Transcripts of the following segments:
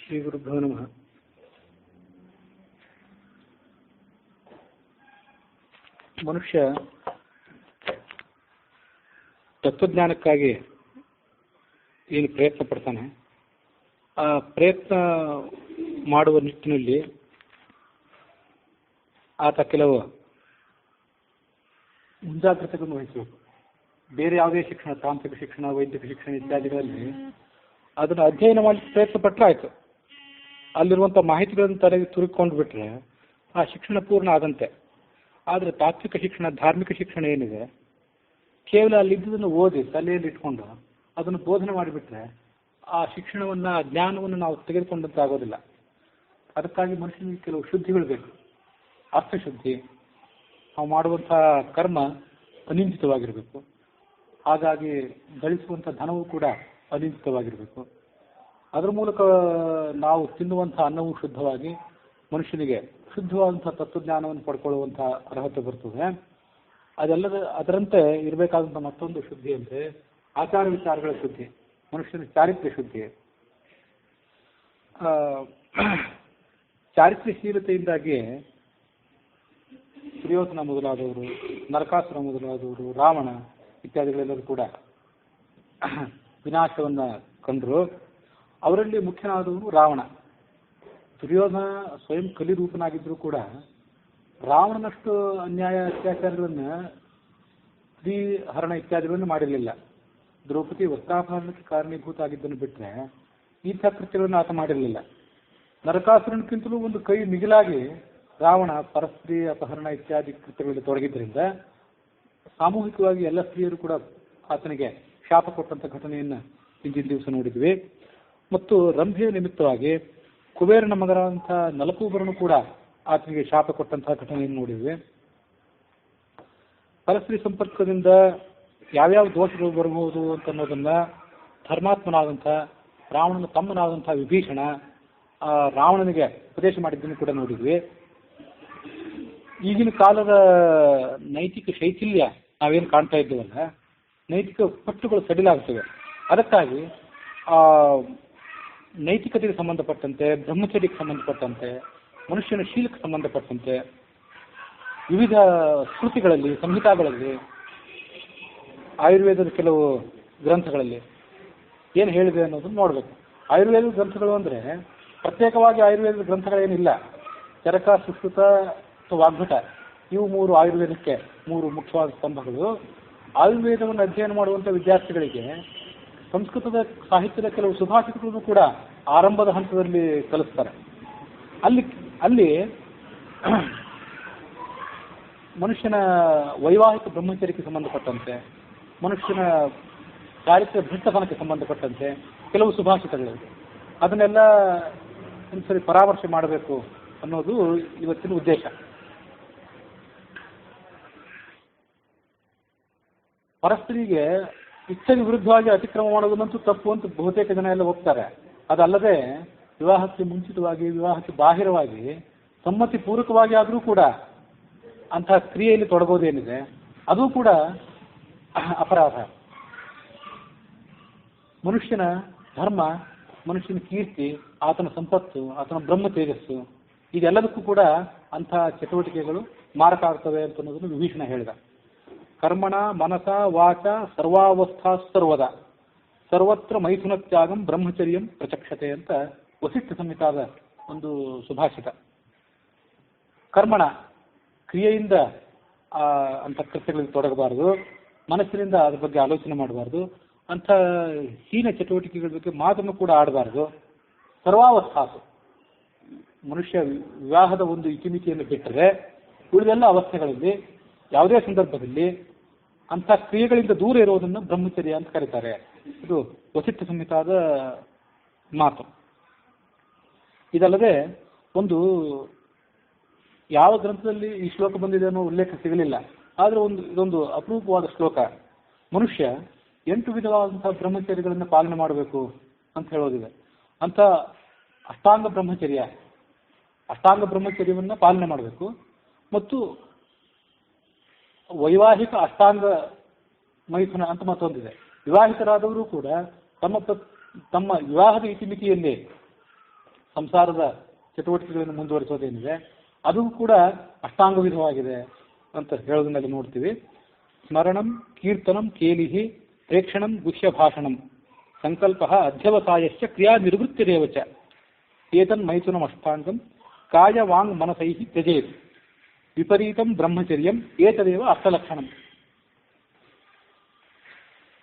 ಶ್ರೀ ಗುರುಭ್ಯೋ ನಮಃ. ಮನುಷ್ಯ ತತ್ವಜ್ಞಾನಕ್ಕಾಗಿ ಏನು ಪ್ರಯತ್ನ ಪಡ್ತಾನೆ, ಆ ಪ್ರಯತ್ನ ಮಾಡುವ ನಿಟ್ಟಿನಲ್ಲಿ ಆತ ಕೆಲವು ಮುಂಜಾಗ್ರತೆಗಳನ್ನು ವಹಿಸಬೇಕು. ಬೇರೆ ಯಾವುದೇ ಶಿಕ್ಷಣ, ತಾಂತ್ರಿಕ ಶಿಕ್ಷಣ, ವೈದ್ಯಕ ಶಿಕ್ಷಣ ಇತ್ಯಾದಿಗಳಲ್ಲಿ ಅದನ್ನು ಅಧ್ಯಯನ ಮಾಡಲಿಕ್ಕೆ ಪ್ರಯತ್ನ ಪಟ್ಟರೆ ಆಯಿತು. ಅಲ್ಲಿರುವಂಥ ಮಾಹಿತಿಗಳನ್ನು ತಲೆಗೆ ತುರುಕೊಂಡು ಬಿಟ್ರೆ ಆ ಶಿಕ್ಷಣ ಪೂರ್ಣ ಆದಂತೆ. ಆದರೆ ತಾತ್ವಿಕ ಶಿಕ್ಷಣ, ಧಾರ್ಮಿಕ ಶಿಕ್ಷಣ ಏನಿದೆ, ಕೇವಲ ಅಲ್ಲಿದ್ದುದನ್ನು ಓದಿ ತಲೆಯಲ್ಲಿ ಇಟ್ಕೊಂಡು ಅದನ್ನು ಬೋಧನೆ ಮಾಡಿಬಿಟ್ರೆ ಆ ಶಿಕ್ಷಣವನ್ನು, ಜ್ಞಾನವನ್ನು ನಾವು ತೆಗೆದುಕೊಂಡಂತೆ ಆಗೋದಿಲ್ಲ. ಅದಕ್ಕಾಗಿ ಮನುಷ್ಯನಿಗೆ ಕೆಲವು ಶುದ್ಧಿಗಳು ಬೇಕು. ಅರ್ಥಶುದ್ಧಿ, ನಾವು ಮಾಡುವಂಥ ಕರ್ಮ ಅನಿಂದಿತವಾಗಿರಬೇಕು. ಹಾಗಾಗಿ ಗಳಿಸುವಂಥ ಧನವೂ ಕೂಡ ಅನಿಂದಿತವಾಗಿರಬೇಕು. ಅದರ ಮೂಲಕ ನಾವು ತಿನ್ನುವಂಥ ಅನ್ನವೂ ಶುದ್ಧವಾಗಿ ಮನುಷ್ಯನಿಗೆ ಶುದ್ಧವಾದಂಥ ತತ್ವಜ್ಞಾನವನ್ನು ಪಡ್ಕೊಳ್ಳುವಂಥ ಅರ್ಹತೆ ಬರ್ತದೆ. ಅದರಂತೆ ಇರಬೇಕಾದಂಥ ಮತ್ತೊಂದು ಶುದ್ಧಿ ಅಂದರೆ ಆಚಾರ ವಿಚಾರಗಳ ಶುದ್ಧಿ, ಮನುಷ್ಯನ ಚಾರಿತ್ರ್ಯ ಶುದ್ಧಿ. ಚಾರಿತ್ರ್ಯಶೀಲತೆಯಿಂದಾಗಿ ದುರ್ಯೋಧನ ಮೊದಲಾದವರು, ನರಕಾಸುರ ಮೊದಲಾದವರು, ರಾವಣ ಇತ್ಯಾದಿಗಳೆಲ್ಲರೂ ಕೂಡ ವಿನಾಶವನ್ನು ಕಂಡರು. ಅವರಲ್ಲಿ ಮುಖ್ಯನಾದವನು ರಾವಣ. ದುರ್ಯೋಧನ ಸ್ವಯಂ ಕಲಿರೂಪನಾಗಿದ್ದರೂ ಕೂಡ ರಾವಣನಷ್ಟು ಅನ್ಯಾಯ ಅತ್ಯಾಚಾರಗಳನ್ನು, ಸ್ತ್ರೀ ಹರಣ ಇತ್ಯಾದಿಗಳನ್ನು ಮಾಡಿರಲಿಲ್ಲ. ದ್ರೌಪದಿ ವಸ್ತ್ರಾಪಹರಣಕ್ಕೆ ಕಾರಣೀಭೂತ ಆಗಿದ್ದನ್ನು ಬಿಟ್ಟರೆ ಇಂಥ ಕೃತ್ಯಗಳನ್ನು ಆತ ಮಾಡಿರಲಿಲ್ಲ. ನರಕಾಸುರನಿಗಿಂತಲೂ ಒಂದು ಕೈ ಮಿಗಿಲಾಗಿ ರಾವಣ ಪರಸ್ತ್ರೀ ಅಪಹರಣ ಇತ್ಯಾದಿ ಕೃತ್ಯಗಳಲ್ಲಿ ತೊಡಗಿದ್ದರಿಂದ ಸಾಮೂಹಿಕವಾಗಿ ಎಲ್ಲ ಸ್ತ್ರೀಯರು ಕೂಡ ಆತನಿಗೆ ಶಾಪ ಕೊಟ್ಟಂಥ ಘಟನೆಯನ್ನು ಹಿಂದಿನ ದಿವಸ ನೋಡಿದ್ವಿ. ಮತ್ತು ರಂಭೆಯ ನಿಮಿತ್ತವಾಗಿ ಕುಬೇರನ ಮಗನಾದಂಥ ನಲಕೂಬರನು ಕೂಡ ಆತನಿಗೆ ಶಾಪ ಕೊಟ್ಟಂತಹ ಘಟನೆಯನ್ನು ನೋಡಿದ್ವಿ. ಪರಸ್ತ್ರೀ ಸಂಪರ್ಕದಿಂದ ಯಾವ್ಯಾವ ದೋಷಗಳು ಬರಬಹುದು ಅಂತನ್ನೋದನ್ನ ಧರ್ಮಾತ್ಮನಾದಂಥ ರಾವಣನ ತಮ್ಮನಾದಂಥ ವಿಭೀಷಣ ರಾವಣನಿಗೆ ಉಪದೇಶ ಮಾಡಿದ್ದನ್ನು ಕೂಡ ನೋಡಿದ್ವಿ. ಈಗಿನ ಕಾಲದ ನೈತಿಕ ಶೈಥಿಲ್ಯ ನಾವೇನು ಕಾಣ್ತಾ ಇದ್ದೇವಲ್ಲ, ನೈತಿಕ ಪಟ್ಟುಗಳು ಸಡಿಲಾಗ್ತವೆ. ಅದಕ್ಕಾಗಿ ನೈತಿಕತೆಗೆ ಸಂಬಂಧಪಟ್ಟಂತೆ, ಬ್ರಹ್ಮಚರ್ಯಕ್ಕೆ ಸಂಬಂಧಪಟ್ಟಂತೆ, ಮನುಷ್ಯನ ಶೀಲಕ್ಕೆ ಸಂಬಂಧಪಟ್ಟಂತೆ ವಿವಿಧ ಸ್ಮೃತಿಗಳಲ್ಲಿ, ಸಂಹಿತಾಗಳಲ್ಲಿ, ಆಯುರ್ವೇದದ ಕೆಲವು ಗ್ರಂಥಗಳಲ್ಲಿ ಏನು ಹೇಳಿದೆ ಅನ್ನೋದನ್ನು ನೋಡಬೇಕು. ಆಯುರ್ವೇದದ ಗ್ರಂಥಗಳು ಅಂದರೆ ಪ್ರತ್ಯೇಕವಾಗಿ ಆಯುರ್ವೇದದ ಗ್ರಂಥಗಳೇನಿಲ್ಲ. ಚರಕ, ಸುಶ್ರುತ, ವಾಗ್ಭಟ ಇವು ಮೂರು ಆಯುರ್ವೇದಕ್ಕೆ ಮೂರು ಮುಖ್ಯವಾದ ಸ್ತಂಭಗಳು. ಆಯುರ್ವೇದವನ್ನು ಅಧ್ಯಯನ ಮಾಡುವಂಥ ವಿದ್ಯಾರ್ಥಿಗಳಿಗೆ ಸಂಸ್ಕೃತದ ಸಾಹಿತ್ಯದ ಕೆಲವು ಸುಭಾಷಿತಗಳನ್ನು ಕೂಡ ಆರಂಭದ ಹಂತದಲ್ಲಿ ಕಲಿಸ್ತಾರೆ. ಅಲ್ಲಿ ಮನುಷ್ಯನ ವೈವಾಹಿಕ ಬ್ರಹ್ಮಚರ್ಯಕ್ಕೆ ಸಂಬಂಧಪಟ್ಟಂತೆ, ಮನುಷ್ಯನ ಚಾರಿತ್ರ್ಯ ಭ್ರಷ್ಟತನಕ್ಕೆ ಸಂಬಂಧಪಟ್ಟಂತೆ ಕೆಲವು ಸುಭಾಷಿತಗಳಿವೆ. ಅದನ್ನೆಲ್ಲ ಒಂದ್ಸರಿ ಪರಾಮರ್ಶೆ ಮಾಡಬೇಕು ಅನ್ನೋದು ಇವತ್ತಿನ ಉದ್ದೇಶ. ಪರಸ್ತ್ರೀಗೆ ಇಚ್ಛೆಗೆ ವಿರುದ್ಧವಾಗಿ ಅತಿಕ್ರಮ ಮಾಡೋದನ್ನಂತೂ ತಪ್ಪು ಅಂತ ಬಹುತೇಕ ಜನ ಎಲ್ಲ ಒಪ್ತಾರೆ. ಅದಲ್ಲದೆ ವಿವಾಹಕ್ಕೆ ಮುಂಚಿತವಾಗಿ, ವಿವಾಹಕ್ಕೆ ಬಾಹಿರವಾಗಿ, ಸಮ್ಮತಿ ಪೂರ್ವಕವಾಗಿ ಆದರೂ ಕೂಡ ಅಂತಹ ಕ್ರಿಯೆಯಲ್ಲಿ ತೊಡಗೋದೇನಿದೆ ಅದು ಕೂಡ ಅಪರಾಧ. ಮನುಷ್ಯನ ಧರ್ಮ, ಮನುಷ್ಯನ ಕೀರ್ತಿ, ಆತನ ಸಂಪತ್ತು, ಆತನ ಬ್ರಹ್ಮ ತೇಜಸ್ಸು ಇದೆಲ್ಲದಕ್ಕೂ ಕೂಡ ಅಂತಹ ಚಟುವಟಿಕೆಗಳು ಮಾರಕ ಆಗ್ತವೆ ಅಂತ ಅನ್ನೋದನ್ನು ವಿಭೀಷಣ ಹೇಳಿದ. ಕರ್ಮಣ ಮನಸ ವಾಚ ಸರ್ವಾವಸ್ಥಾ ಸರ್ವದ ಸರ್ವತ್ರ ಮೈಥುನ ತ್ಯಾಗಂ ಬ್ರಹ್ಮಚರ್ಯಂ ಪ್ರಚಕ್ಷತೆ ಅಂತ ವಸಿಷ್ಠ ಸಂಹಿತಾದ ಒಂದು ಸುಭಾಷಿತ. ಕರ್ಮಣ, ಕ್ರಿಯೆಯಿಂದ ಅಂಥ ಕೃತ್ಯಗಳಿಗೆ ತೊಡಗಬಾರದು, ಮನಸ್ಸಿನಿಂದ ಅದ್ರ ಬಗ್ಗೆ ಆಲೋಚನೆ ಮಾಡಬಾರ್ದು, ಅಂಥ ಹೀನ ಚಟುವಟಿಕೆಗಳ ಬಗ್ಗೆ ಮಾತನ್ನು ಕೂಡ ಆಡಬಾರ್ದು. ಸರ್ವಾವಸ್ಥಾಸು, ಮನುಷ್ಯ ವಿವಾಹದ ಒಂದು ಇತಿಮಿತಿಯನ್ನು ಬಿಟ್ಟರೆ ಉಳಿದೆಲ್ಲ ಅವಸ್ಥೆಗಳಲ್ಲಿ, ಯಾವುದೇ ಸಂದರ್ಭದಲ್ಲಿ ಅಂಥ ಕ್ರಿಯೆಗಳಿಂದ ದೂರ ಇರೋದನ್ನು ಬ್ರಹ್ಮಚರ್ಯ ಅಂತ ಕರೀತಾರೆ. ಇದು ವಸಿಷ್ಠ ಸಂಹಿತಾದ ಮಾತು. ಇದಲ್ಲದೆ ಒಂದು ಯಾವ ಗ್ರಂಥದಲ್ಲಿ ಈ ಶ್ಲೋಕ ಬಂದಿದೆ ಅನ್ನೋ ಉಲ್ಲೇಖ ಸಿಗಲಿಲ್ಲ. ಆದರೆ ಇದೊಂದು ಅಪರೂಪವಾದ ಶ್ಲೋಕ. ಮನುಷ್ಯ 8 ವಿಧವಾದಂತಹ ಬ್ರಹ್ಮಚರ್ಯಗಳನ್ನು ಪಾಲನೆ ಮಾಡಬೇಕು ಅಂತ ಹೇಳೋದಿದೆ. ಅಂತ ಅಷ್ಟಾಂಗ ಬ್ರಹ್ಮಚರ್ಯವನ್ನು ಪಾಲನೆ ಮಾಡಬೇಕು. ಮತ್ತು ವೈವಾಹಿಕ ಅಷ್ಟಾಂಗ ಮೈಥುನ ಅಂತ ಮತ್ತೊಂದಿದೆ. ವಿವಾಹಿತರಾದವರು ಕೂಡ ತಮ್ಮ ವಿವಾಹದ ಇತಿಮಿತಿಯಲ್ಲಿ ಸಂಸಾರದ ಚಟುವಟಿಕೆಗಳನ್ನು ಮುಂದುವರಿಸೋದೇನಿದೆ ಅದು ಕೂಡ ಅಷ್ಟಾಂಗ ವಿಧವಾಗಿದೆ ಅಂತ ಹೇಳೋದನ್ನಲ್ಲಿ ನೋಡ್ತೀವಿ. ಸ್ಮರಣಂ ಕೀರ್ತನಂ ಕೇಲಿಹಿ ಪ್ರೇಕ್ಷಣಂ ಗುಹ್ಯ ಭಾಷಣಂ ಸಂಕಲ್ಪ ಅಧ್ಯವಸಾಯಶ್ಚ ಕ್ರಿಯಾ ನಿರ್ವೃತ್ತಿರೇವಚ ಏತನ್ ಮೈಥುನಂ ಅಷ್ಟಾಂಗಂ ಕಾಯ ವಾಂಗ್ ಮನಸೈ ತ್ಯಜೇತ್ ವಿಪರೀತಂ ಬ್ರಹ್ಮಚರ್ಯಂ ಏತದೇವ ಅರ್ಥಲಕ್ಷಣಂ.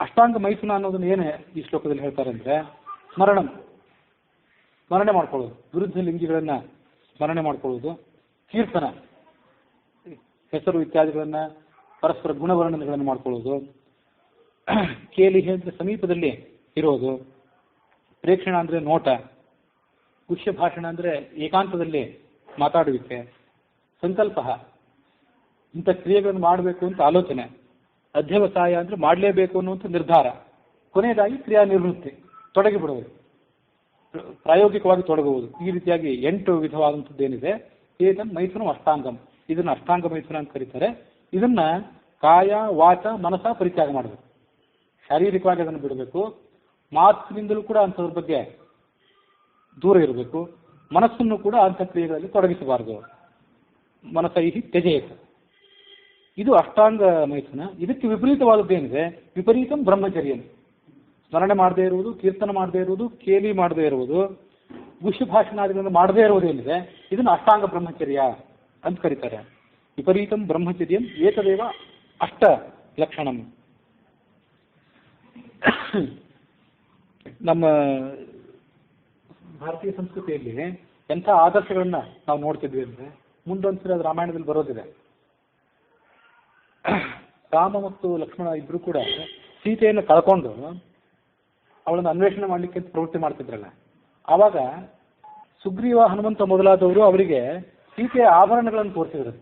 ಅಷ್ಟಾಂಗ ಮೈಥುನ ಅನ್ನೋದನ್ನ ಏನೇ ಈ ಶ್ಲೋಕದಲ್ಲಿ ಹೇಳ್ತಾರೆ ಅಂದ್ರೆ ಸ್ಮರಣಂ, ಸ್ಮರಣೆ ಮಾಡ್ಕೊಳ್ಳೋದು, ವಿರುದ್ಧ ಲಿಂಗಿಗಳನ್ನ ಸ್ಮರಣೆ ಮಾಡ್ಕೊಳ್ಳೋದು, ಕೀರ್ತನ, ಹೆಸರು ಇತ್ಯಾದಿಗಳನ್ನ ಪರಸ್ಪರ ಗುಣವರ್ಣನೆಗಳನ್ನು ಮಾಡ್ಕೊಳ್ಳೋದು, ಕೇಲಿಹಿ ಅಂದ್ರೆ ಸಮೀಪದಲ್ಲಿ ಇರೋದು, ಪ್ರೇಕ್ಷಣ ಅಂದ್ರೆ ನೋಟ, ಗುಹ್ಯ ಭಾಷಣ ಅಂದ್ರೆ ಏಕಾಂತದಲ್ಲಿ ಮಾತಾಡುವಿಕೆ, ಸಂಕಲ್ಪ ಇಂಥ ಕ್ರಿಯೆಗಳನ್ನು ಮಾಡಬೇಕು ಅಂತ ಆಲೋಚನೆ, ಅಧ್ಯವಸಾಯ ಅಂದ್ರೆ ಮಾಡಲೇಬೇಕು ಅನ್ನುವಂಥ ನಿರ್ಧಾರ, ಕೊನೆಯದಾಗಿ ಕ್ರಿಯಾ ನಿವೃತ್ತಿ ತೊಡಗಿಬಿಡುವುದು, ಪ್ರಾಯೋಗಿಕವಾಗಿ ತೊಡಗುವುದು. ಈ ರೀತಿಯಾಗಿ 8 ವಿಧವಾದಂಥದ್ದೇನಿದೆ ಏತನ್ ಮೈಥುನಂ ಅಷ್ಟಾಂಗಂ, ಇದನ್ನ ಅಷ್ಟಾಂಗ ಮೈಥುನ ಅಂತ ಕರೀತಾರೆ. ಇದನ್ನ ಕಾಯ ವಾಚ ಮನಸ ಪರಿತ್ಯಾಗ ಮಾಡಬೇಕು, ಶಾರೀರಿಕವಾಗಿ ಅದನ್ನು ಬಿಡಬೇಕು, ಮಾತಿನಿಂದಲೂ ಕೂಡ ಅಂಥದ್ರ ಬಗ್ಗೆ ದೂರ ಇರಬೇಕು, ಮನಸ್ಸನ್ನು ಕೂಡ ಅಂಥ ಕ್ರಿಯೆಗಳಲ್ಲಿ ತೊಡಗಿಸಬಾರದು. ಮನಸೈಹಿ ತ್ಯಜೇತ್, ಇದು ಅಷ್ಟಾಂಗ ಮೈಥುನ. ಇದಕ್ಕೆ ವಿಪರೀತವಾದದ್ದೇನಿದೆ ವಿಪರೀತಂ ಬ್ರಹ್ಮಚರ್ಯಂ, ಸ್ಮರಣೆ ಮಾಡದೇ ಇರುವುದು, ಕೀರ್ತನ ಮಾಡದೇ ಇರುವುದು, ಕೇಲಿ ಮಾಡದೇ ಇರುವುದು, ಗುಹ್ಯ ಭಾಷಣಾದಿಗಳನ್ನು ಮಾಡದೇ ಇರುವುದೇನಿದೆ ಇದನ್ನು ಅಷ್ಟಾಂಗ ಬ್ರಹ್ಮಚರ್ಯ ಅಂತ ಕರೀತಾರೆ. ವಿಪರೀತಂ ಬ್ರಹ್ಮಚರ್ಯಂ ಏತದೇವ ಅಷ್ಟ ಲಕ್ಷಣಂ. ನಮ್ಮ ಭಾರತೀಯ ಸಂಸ್ಕೃತಿಯಲ್ಲಿ ಎಂಥ ಆದರ್ಶಗಳನ್ನ ನಾವು ನೋಡ್ತಿದ್ವಿ ಅಂದ್ರೆ ಮುಂದೊಂದ್ಸರಿ ಅದು ರಾಮಾಯಣದಲ್ಲಿ ಬರೋದಿದೆ. ರಾಮ ಮತ್ತು ಲಕ್ಷ್ಮಣ ಇಬ್ರು ಕೂಡ ಸೀತೆಯನ್ನು ಕಳ್ಕೊಂಡು ಅವಳನ್ನು ಅನ್ವೇಷಣೆ ಮಾಡಲಿಕ್ಕೆ ಪ್ರವೃತ್ತಿ ಮಾಡ್ತಿದ್ರಲ್ಲ, ಆವಾಗ ಸುಗ್ರೀವ ಹನುಮಂತ ಮೊದಲಾದವರು ಅವರಿಗೆ ಸೀತೆಯ ಆಭರಣಗಳನ್ನು ತೋರಿಸಿದ್ರು.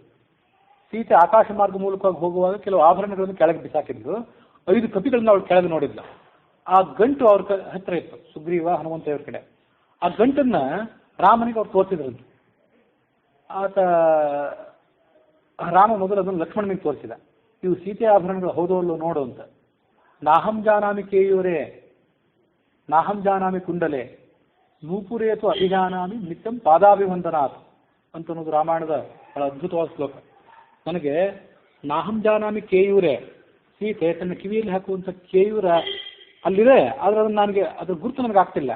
ಸೀತೆ ಆಕಾಶ ಮಾರ್ಗ ಮೂಲಕವಾಗಿ ಹೋಗುವಾಗ ಕೆಲವು ಆಭರಣಗಳನ್ನು ಕೆಳಗೆ ಬಿಸಾಕಿದ್ರು. 5 ಕಪಿಗಳನ್ನ ಅವಳು ಕೆಳಗೆ ನೋಡಿದ್ಲ. ಆ ಗಂಟು ಅವ್ರ ಹತ್ರ ಇತ್ತು, ಸುಗ್ರೀವ ಹನುಮಂತ ಅವ್ರ ಕಡೆ. ಆ ಗಂಟನ್ನ ರಾಮನಿಗೆ ಅವ್ರು ತೋರಿಸಿದ್ರಂತೆ. ಆತ ರಾಮ ಮೊದಲು ಅದನ್ನು ಲಕ್ಷ್ಮಣನಿಗೆ ತೋರಿಸಿದ, ಇವು ಸೀತೆ ಆಭರಣಗಳು ಹೌದೋ ಅಲ್ಲೋ ನೋಡು ಅಂತ. ನಾಹಂ ಜಾನಾಮಿ ಕೇಯೂರೇ ನಾಹಂ ಜಾನಾಮಿ ಕುಂಡಲೆ ನೂಪುರೇತು ಅಭಿಜಾನಾಮಿ ನಿತ್ಯಂ ಪಾದಾಭಿವಂದನಾಥ್ ಅಂತ ಅನ್ನೋದು ರಾಮಾಯಣದ ಬಹಳ ಅದ್ಭುತವಾದ ಶ್ಲೋಕ. ನನಗೆ ನಾಹಂ ಜಾನಾಮಿ ಕೇಯೂರೇ, ಸೀತೆ ತನ್ನ ಕಿವಿಯಲ್ಲಿ ಹಾಕುವಂಥ ಕೇಯೂರ ಅಲ್ಲಿದೆ, ಆದ್ರೆ ಅದನ್ನು ನನಗೆ ಅದ್ರ ಗುರುತು ನನಗೆ ಆಗ್ತಿಲ್ಲ.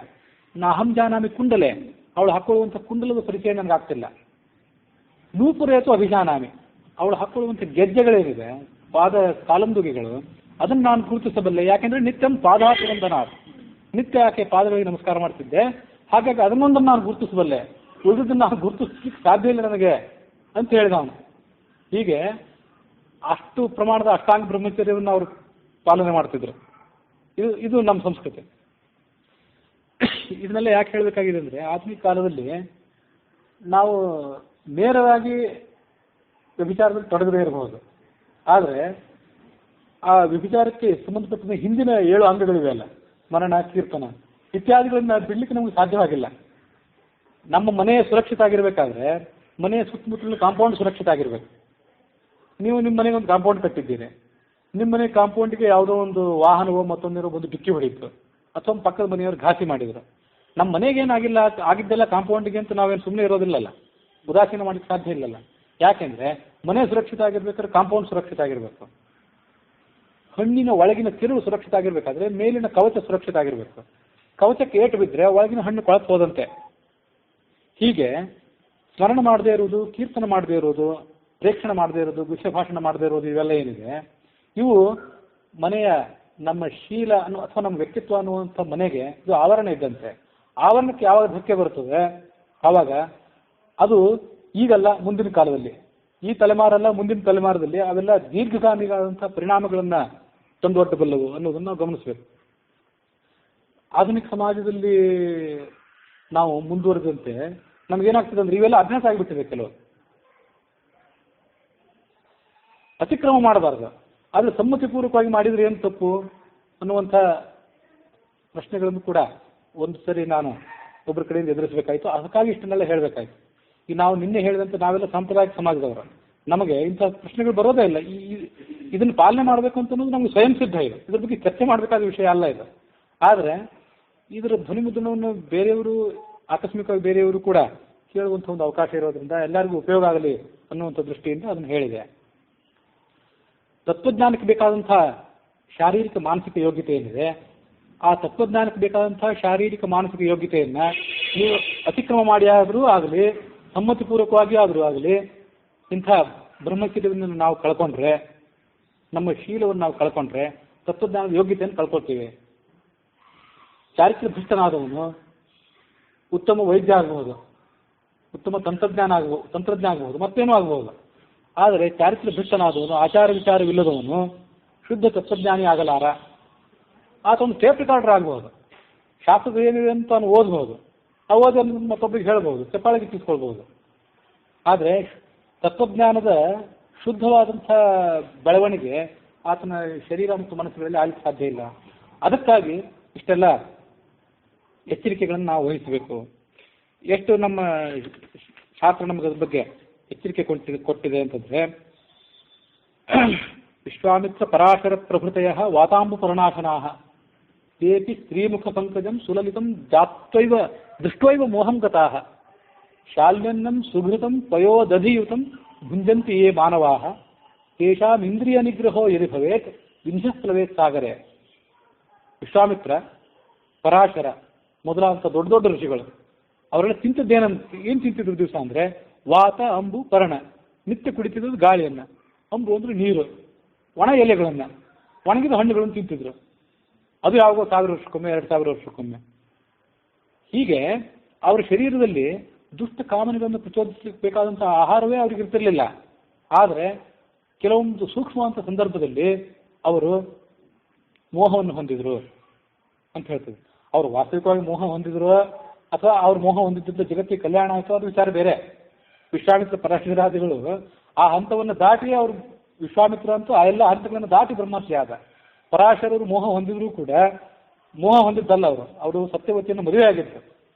ನಾಹಂ ಜಾನಾಮಿ ಕುಂಡಲೆ, ಅವಳು ಹಾಕೊಳ್ಳುವಂಥ ಕುಂಡಲದ ಪರಿಚಯ ನನಗೆ ಆಗ್ತಿಲ್ಲ. ನೂಪುರೇತು ಅಭಿಜಾನಾಮಿ, ಅವಳು ಹಾಕೊಳ್ಳುವಂಥ ಗೆಜ್ಜೆಗಳೇನಿದೆ ಪಾದ ಕಾಲಂದುಗೆಗಳು, ಅದನ್ನು ನಾನು ಗುರುತಿಸಬಲ್ಲೆ. ಯಾಕೆಂದ್ರೆ ನಿತ್ಯಂ ಪಾದಾಭಿವಂದನಾಥ್, ನಿತ್ಯ ಆಕೆ ಪಾದಗಳಿಗೆ ನಮಸ್ಕಾರ ಮಾಡ್ತಿದ್ದೆ, ಹಾಗಾಗಿ ಅದನ್ನೊಂದನ್ನು ನಾನು ಗುರುತಿಸಬಲ್ಲೆ, ಉಳಿದನ್ನು ನಾನು ಗುರುತಿಸ್ಲಿಕ್ಕೆ ಸಾಧ್ಯ ಇಲ್ಲ ನನಗೆ ಅಂತ ಹೇಳಿದ ಅವನು. ಹೀಗೆ ಅಷ್ಟು ಪ್ರಮಾಣದ ಅಷ್ಟಾಂಗ ಬ್ರಹ್ಮಚರ್ಯವನ್ನು ಅವರು ಪಾಲನೆ ಮಾಡ್ತಿದ್ರು. ಇದು ನಮ್ಮ ಸಂಸ್ಕೃತಿ. ಇದನ್ನೆಲ್ಲ ಯಾಕೆ ಹೇಳಬೇಕಾಗಿದೆ ಅಂದರೆ ಆಧುನಿಕ ಕಾಲದಲ್ಲಿ ನಾವು ನೇರವಾಗಿ ವ್ಯಭಿಚಾರದಲ್ಲಿ ತೊಡಗದೇ ಇರಬಹುದು, ಆದರೆ ಆ ವ್ಯಭಿಚಾರಕ್ಕೆ ಸಂಬಂಧಪಟ್ಟ ಹಿಂದಿನ 7 ಅಂಗಗಳಿವೆ ಅಲ್ಲ, ಮರಣ, ಕೀರ್ತನ ಇತ್ಯಾದಿಗಳನ್ನ ಬಿಡ್ಲಿಕ್ಕೆ ನಮಗೆ ಸಾಧ್ಯವಾಗಿಲ್ಲ. ನಮ್ಮ ಮನೆ ಸುರಕ್ಷಿತ ಆಗಿರಬೇಕಾದ್ರೆ ಮನೆಯ ಸುತ್ತಮುತ್ತಲಿನ ಕಾಂಪೌಂಡ್ ಸುರಕ್ಷಿತ ಆಗಿರಬೇಕು. ನೀವು ನಿಮ್ಮ ಮನೆಗೆ ಒಂದು ಕಾಂಪೌಂಡ್ ಕಟ್ಟಿದ್ದೀರಿ, ನಿಮ್ಮ ಮನೆ ಕಾಂಪೌಂಡ್ಗೆ ಯಾವುದೋ ಒಂದು ವಾಹನವೋ ಮತ್ತೊಂದಿರೋ ಬಂದು ಡಿಕ್ಕಿ ಹೊಡೀತು, ಅಥವಾ ಪಕ್ಕದ ಮನೆಯವರು ಘಾಸಿ ಮಾಡಿದ್ರು. ನಮ್ಮ ಮನೆಗೆ ಏನಾಗಿಲ್ಲ, ಆಗಿದ್ದೆಲ್ಲ ಕಾಂಪೌಂಡಿಗೆ ಅಂತ ನಾವೇನು ಸುಮ್ಮನೆ ಇರೋದಿಲ್ಲಲ್ಲ, ಉದಾಸೀನ ಮಾಡಲಿಕ್ಕೆ ಸಾಧ್ಯ ಇಲ್ಲಲ್ಲ. ಯಾಕೆಂದ್ರೆ ಮನೆ ಸುರಕ್ಷಿತ ಆಗಿರ್ಬೇಕಾದ್ರೆ ಕಾಂಪೌಂಡ್ ಸುರಕ್ಷಿತ ಆಗಿರಬೇಕು. ಹಣ್ಣಿನ ಒಳಗಿನ ತಿರುಳು ಸುರಕ್ಷಿತ ಆಗಿರ್ಬೇಕಾದ್ರೆ ಮೇಲಿನ ಕವಚ ಸುರಕ್ಷಿತ ಆಗಿರಬೇಕು. ಕವಚಕ್ಕೆ ಏಟು ಬಿದ್ದರೆ ಒಳಗಿನ ಹಣ್ಣು ಕೊಳತು ಹೋದಂತೆ. ಹೀಗೆ ಸ್ಮರಣ ಮಾಡದೇ ಇರುವುದು, ಕೀರ್ತನ ಮಾಡದೇ ಇರುವುದು, ಪ್ರೇಕ್ಷಣೆ ಮಾಡದೇ ಇರೋದು, ಗುಹ್ಯ ಭಾಷಣ ಮಾಡದೇ ಇರೋದು, ಇವೆಲ್ಲ ಏನಿದೆ ಇವು ಮನೆಯ ನಮ್ಮ ಶೀಲ ಅಥವಾ ನಮ್ಮ ವ್ಯಕ್ತಿತ್ವ ಅನ್ನುವಂಥ ಮನೆಗೆ ಇದು ಆವರಣ ಇದ್ದಂತೆ. ಆವರಣಕ್ಕೆ ಯಾವಾಗ ಧಕ್ಕೆ ಬರ್ತದೆ ಆವಾಗ ಅದು ಈಗಲ್ಲ ಮುಂದಿನ ಕಾಲದಲ್ಲಿ, ಈ ತಲೆಮಾರಲ್ಲ ಮುಂದಿನ ತಲೆಮಾರದಲ್ಲಿ ಅವೆಲ್ಲ ದೀರ್ಘಗಾಮಿಗಳಾದಂಥ ಪರಿಣಾಮಗಳನ್ನು ತಂದೊಡ್ಡಬಲ್ಲವು ಅನ್ನೋದನ್ನು ನಾವು ಗಮನಿಸಬೇಕು. ಆಧುನಿಕ ಸಮಾಜದಲ್ಲಿ ನಾವು ಮುಂದುವರೆದಂತೆ ನಮಗೇನಾಗ್ತದೆ ಅಂದ್ರೆ ಇವೆಲ್ಲ ಅಭ್ಯಾಸ ಆಗಿಬಿಟ್ಟಿದೆ. ಕೆಲವು ಅತಿಕ್ರಮ ಮಾಡಬಾರ್ದು, ಆದರೆ ಸಮ್ಮತಿಪೂರ್ವಕವಾಗಿ ಮಾಡಿದರೆ ಏನು ತಪ್ಪು ಅನ್ನುವಂಥ ಪ್ರಶ್ನೆಗಳನ್ನು ಕೂಡ ಒಂದು ಸರಿ ನಾನು ಒಬ್ಬರ ಕಡೆಯಿಂದ ಎದುರಿಸಬೇಕಾಯಿತು. ಅದಕ್ಕಾಗಿ ಇಷ್ಟನ್ನೆಲ್ಲ ಹೇಳಬೇಕಾಯ್ತು. ಈಗ ನಾವು ನಿನ್ನೆ ಹೇಳಿದಂತೆ ನಾವೆಲ್ಲ ಸಾಂಪ್ರದಾಯಿಕ ಸಮಾಜದವರು, ನಮಗೆ ಇಂಥ ಪ್ರಶ್ನೆಗಳು ಬರೋದೇ ಇಲ್ಲ. ಇದನ್ನು ಪಾಲನೆ ಮಾಡಬೇಕು ಅಂತ ಅನ್ನೋದು ನಮಗೆ ಸ್ವಯಂ ಸಿದ್ಧ ಇದೆ. ಇದ್ರ ಬಗ್ಗೆ ಚರ್ಚೆ ಮಾಡಬೇಕಾದ ವಿಷಯ ಅಲ್ಲ ಇದು. ಆದರೆ ಇದರ ಧ್ವನಿಮುದ್ರಣವನ್ನು ಬೇರೆಯವರು ಆಕಸ್ಮಿಕವಾಗಿ ಬೇರೆಯವರು ಕೂಡ ಕೇಳುವಂಥ ಒಂದು ಅವಕಾಶ ಇರೋದ್ರಿಂದ ಎಲ್ಲರಿಗೂ ಉಪಯೋಗ ಆಗಲಿ ಅನ್ನುವಂಥ ದೃಷ್ಟಿಯಿಂದ ಅದನ್ನು ಹೇಳಿದೆ. ತತ್ವಜ್ಞಾನಕ್ಕೆ ಬೇಕಾದಂಥ ಶಾರೀರಿಕ ಮಾನಸಿಕ ಯೋಗ್ಯತೆ ಏನಿದೆ, ಆ ತತ್ವಜ್ಞಾನಕ್ಕೆ ಬೇಕಾದಂಥ ಶಾರೀರಿಕ ಮಾನಸಿಕ ಯೋಗ್ಯತೆಯನ್ನು ನೀವು ಅತಿಕ್ರಮ ಮಾಡಿ ಆದರೂ ಆಗಲಿ, ಸಮ್ಮತಿಪೂರ್ವಕವಾಗಿ ಆದರೂ ಆಗಲಿ, ಇಂಥ ಬ್ರಹ್ಮಚರ್ಯವನ್ನು ನಾವು ಕಳ್ಕೊಂಡ್ರೆ, ನಮ್ಮ ಶೀಲವನ್ನು ನಾವು ಕಳ್ಕೊಂಡ್ರೆ ತತ್ವಜ್ಞಾನದ ಯೋಗ್ಯತೆಯನ್ನು ಕಳ್ಕೊಳ್ತೀವಿ. ಚಾರಿತ್ರ್ಯ ಭ್ರಷ್ಟನಾದವನು ಉತ್ತಮ ವೈದ್ಯ ಆಗಬಹುದು, ಉತ್ತಮ ತಂತ್ರಜ್ಞಾನ ಆಗಬಹುದು, ಮತ್ತೇನೂ ಆಗಬಹುದು. ಆದರೆ ಚಾರಿತ್ರ್ಯ ಭ್ರಷ್ಟನಾದವನು, ಆಚಾರ ವಿಚಾರವಿಲ್ಲದವನು ಶುದ್ಧ ತತ್ವಜ್ಞಾನಿ ಆಗಲಾರ. ಆತ ಒಂದು ಟೇಪ್ ರೆಕಾರ್ಡರ್ ಆಗಬಹುದು, ಶಾಸ್ತ್ರದ ಏನಿದೆ ಅಂತ ಅವನು ಓದಬಹುದು, ಆ ಓದನ್ನು ಮತ್ತೊಬ್ಬರಿಗೆ ಹೇಳ್ಬೋದು, ಚಪ್ಪಾಳೆಗೆ ಕಿಸ್ಕೊಳ್ಬಹುದು. ಆದರೆ ತತ್ವಜ್ಞಾನದ ಶುದ್ಧವಾದಂಥ ಬೆಳವಣಿಗೆ ಆತನ ಶರೀರ ಮತ್ತು ಮನಸ್ಸುಗಳಲ್ಲಿ ಆಗಲಿಕ್ಕೆ ಸಾಧ್ಯ ಇಲ್ಲ. ಅದಕ್ಕಾಗಿ ಇಷ್ಟೆಲ್ಲ ಎಚ್ಚರಿಕೆಗಳನ್ನು ನಾವು ವಹಿಸಬೇಕು. ಎಷ್ಟು ನಮ್ಮ ಶಾಸ್ತ್ರ ನಮಗೆ ಅದ್ರ ಬಗ್ಗೆ ಎಚ್ಚರಿಕೆ ಕೊಟ್ಟಿದೆ ಅಂತಂದರೆ, ವಿಶ್ವಾಮಿತ್ರ ಪರಾಶರ ಪ್ರಭೃತಯ ವಾತಾಂಬು ಪರ್ಣಾಶನಾ ತೇಪಿ ಸ್ತ್ರೀಮುಖ ಪಂಕಜಂ ಸುಲಲಿತಂ ಜಾತ್ವೈವ ದೃಷ್ಟ್ವೈವ ಮೋಹಂ ಗತಾಃ ಶಾಲ್ಯನ್ನಂ ಸುಘೃತಂ ಪಯೋದಧಿಯುತಂ ಭುಂಜಂತಿ ಯೇ ಮಾನವಾಃ ತೇಷಾಂ ಇಂದ್ರಿಯ ನಿಗ್ರಹೋ ಯದಿ ಭವೇತ್ ವಿಂಧ್ಯಸ್ಪ್ಲವೇತ್ ಸಾಗರೆ. ವಿಶ್ವಾಮಿತ್ರ, ಪರಾಶರ ಮೊದಲಾದಂಥ ದೊಡ್ಡ ದೊಡ್ಡ ಋಷಿಗಳು ಅವರೆಲ್ಲ ಏನು ತಿಂತಿದ್ರು ದಿವಸ ಅಂದರೆ ವಾತ, ಅಂಬು, ಪರ್ಣ. ನಿತ್ಯ ಕುಡಿತಿದ್ದು ಗಾಳಿಯನ್ನು, ಅಂಬು ಅಂದರೆ ನೀರು, ಒಣ ಎಲೆಗಳನ್ನು, ಒಣಗಿದ ಹಣ್ಣುಗಳನ್ನು ತಿಂತಿದ್ರು. ಅದು ಯಾವಾಗೋ 1000 ವರ್ಷಕ್ಕೊಮ್ಮೆ, 2000 ವರ್ಷಕ್ಕೊಮ್ಮೆ. ಹೀಗೆ ಅವರ ಶರೀರದಲ್ಲಿ ದುಷ್ಟ ಕಾಮನೆಗಳನ್ನು ಪ್ರಚೋದಿಸಲಿಕ್ಕೆ ಬೇಕಾದಂಥ ಆಹಾರವೇ ಅವ್ರಿಗೆ ಇರ್ತಿರ್ಲಿಲ್ಲ. ಆದರೆ ಕೆಲವೊಂದು ಸೂಕ್ಷ್ಮವಂತ ಸಂದರ್ಭದಲ್ಲಿ ಅವರು ಮೋಹವನ್ನು ಹೊಂದಿದ್ರು ಅಂತ ಹೇಳ್ತೀವಿ. ಅವರು ವಾಸ್ತವಿಕವಾಗಿ ಮೋಹ ಹೊಂದಿದ್ರು ಅಥವಾ ಅವ್ರ ಮೋಹ ಹೊಂದಿದ್ದ ಜಗತ್ತಿಗೆ ಕಲ್ಯಾಣ ಆಯಿತು, ಅದು ವಿಚಾರ ಬೇರೆ. ವಿಶ್ವಾಮಿತ್ರ ಪರಶುರಾದಿಗಳು ಆ ಹಂತವನ್ನು ದಾಟಿ ಅವರು ವಿಶ್ವಾಮಿತ್ರ ಅಂತೂ ಆ ಎಲ್ಲ ಹಂತಗಳನ್ನು ದಾಟಿ ಬ್ರಹ್ಮರ್ಷಿ ಆದ. ಪರಾಶರರು ಮೋಹ ಹೊಂದಿದ್ರು ಕೂಡ ಮೋಹ ಹೊಂದಿದ್ದಲ್ಲ, ಅವರು ಸತ್ಯವತಿಯನ್ನು ಮದುವೆ ಆಗಿತ್ತು.